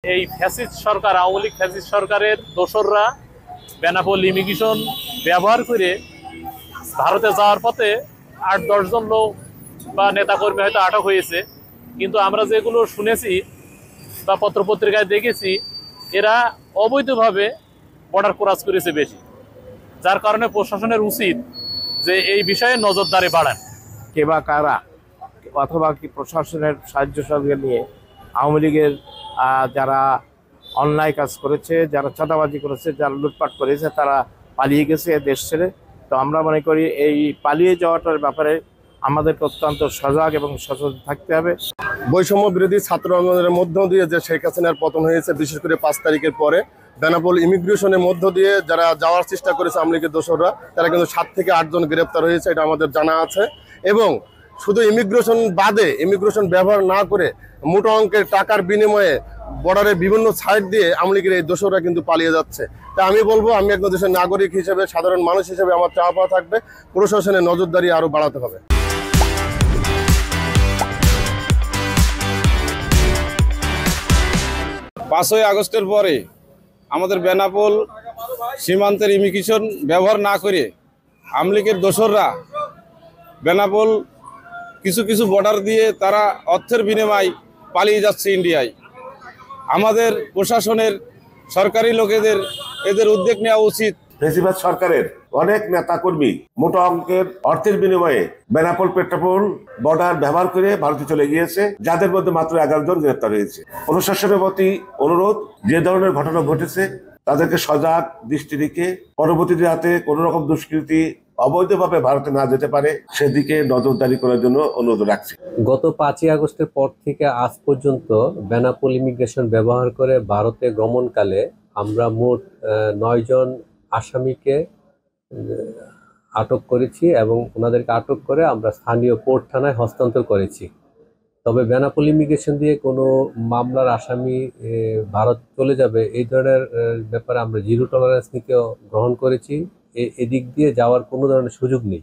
এই ফ্যাসিস্ট সরকার, আওয়ামী লীগ ফ্যাসিস্ট সরকারের দোসররা বেনাপোল ইমিগ্রেশন ব্যবহার করে ভারতে যাওয়ার পথে ৮-১০ জন লোক বা নেতাকর্মী হয়তো আটক হয়েছে। কিন্তু আমরা যেগুলো শুনেছি বা পত্রপত্রিকায় দেখেছি, এরা অবৈধভাবে বর্ডার ক্রস করেছে বেশি, যার কারণে প্রশাসনের উচিত যে এই বিষয়ে নজরদারি বাড়ান। কে বা কারা অথবা কি প্রশাসনের সাহায্য সহযোগিতা নিয়ে আওয়ামী লীগের যারা অন্যায় কাজ করেছে, যারা চাঁদাবাজি করেছে, যারা লুটপাট করেছে, তারা পালিয়ে গেছে দেশ ছেড়ে। তো আমরা মনে করি এই পালিয়ে যাওয়াটার ব্যাপারে আমাদেরকে অত্যন্ত সজাগ এবং সচেতন থাকতে হবে। বৈষম্য বিরোধী ছাত্র আন্দোলনের মধ্য দিয়ে যে শেখ হাসিনার পতন হয়েছে, বিশেষ করে ৫ তারিখের পরে বেনাপোল ইমিগ্রেশনের মধ্য দিয়ে যারা যাওয়ার চেষ্টা করেছে আওয়ামী লীগের দোসররা, তারা কিন্তু ৭ থেকে ৮ জন গ্রেপ্তার হয়েছে, এটা আমাদের জানা আছে। এবং শুধু ইমিগ্রেশন বাদে, ইমিগ্রেশন ব্যবহার না করে মোটা অঙ্কের টাকার বিনিময়ে বর্ডারে বিভিন্ন সাইড দিয়ে আওয়ামী লীগের এই দোসররা কিন্তু পালিয়ে যাচ্ছে। তা আমি বলবো, আমি একজন দেশের নাগরিক হিসেবে, সাধারণ মানুষ হিসেবে আমার চাওয়া পাওয়া থাকবে প্রশাসনের নজরদারি আরও বাড়াতে হবে। ৫ই আগস্টের পরে আমাদের বেনাপোল সীমান্তের ইমিগ্রেশন ব্যবহার না করে আওয়ামী লীগের দোসররা বেনাপোল কিছু কিছু বর্ডার দিয়ে তারা অর্থের বিনিময়ে পালিয়ে যাচ্ছে ইন্ডিয়ায়। আমাদের প্রশাসনের সরকারি লোকেদের এদের উদ্যোগ নেওয়া উচিত। ফেসিবাদ সরকারের অনেক নেতাকর্মী মোটা অঙ্কের অর্থের বিনিময়ে বেনাপোল পেট্রোপোল বর্ডার ব্যবহার করে ভারতে চলে গিয়েছে, যাদের মধ্যে মাত্র ১১ জন গ্রেপ্তার হয়েছে। প্রশাসনের প্রতি অনুরোধ, যে ধরনের ঘটনা ঘটেছে তাদেরকে সজাগ দৃষ্টি রেখে পরবর্তীতে যাতে কোনো রকম দুষ্কৃতি অবৈধভাবে ভারতে না যেতে পারে সেদিকে নজরদারি করার জন্য অনুরোধ রাখছি। গত ৫ই আগস্টের পর থেকে আজ পর্যন্ত বেনাপোল ইমিগ্রেশন ব্যবহার করে ভারতে গমনকালে আমরা মোট ৯ জন আসামিকে আটক করেছি এবং ওনাদেরকে আটক করে আমরা স্থানীয় পোর্ট থানায় হস্তান্তর করেছি। তবে বেনাপোল ইমিগ্রেশন দিয়ে কোনো মামলার আসামি ভারত চলে যাবে এই ধরনের ব্যাপারে আমরা জিরো টলারেন্স নীতিও গ্রহণ করেছি। এদিক দিয়ে যাওয়ার কোনো ধরনের সুযোগ নেই।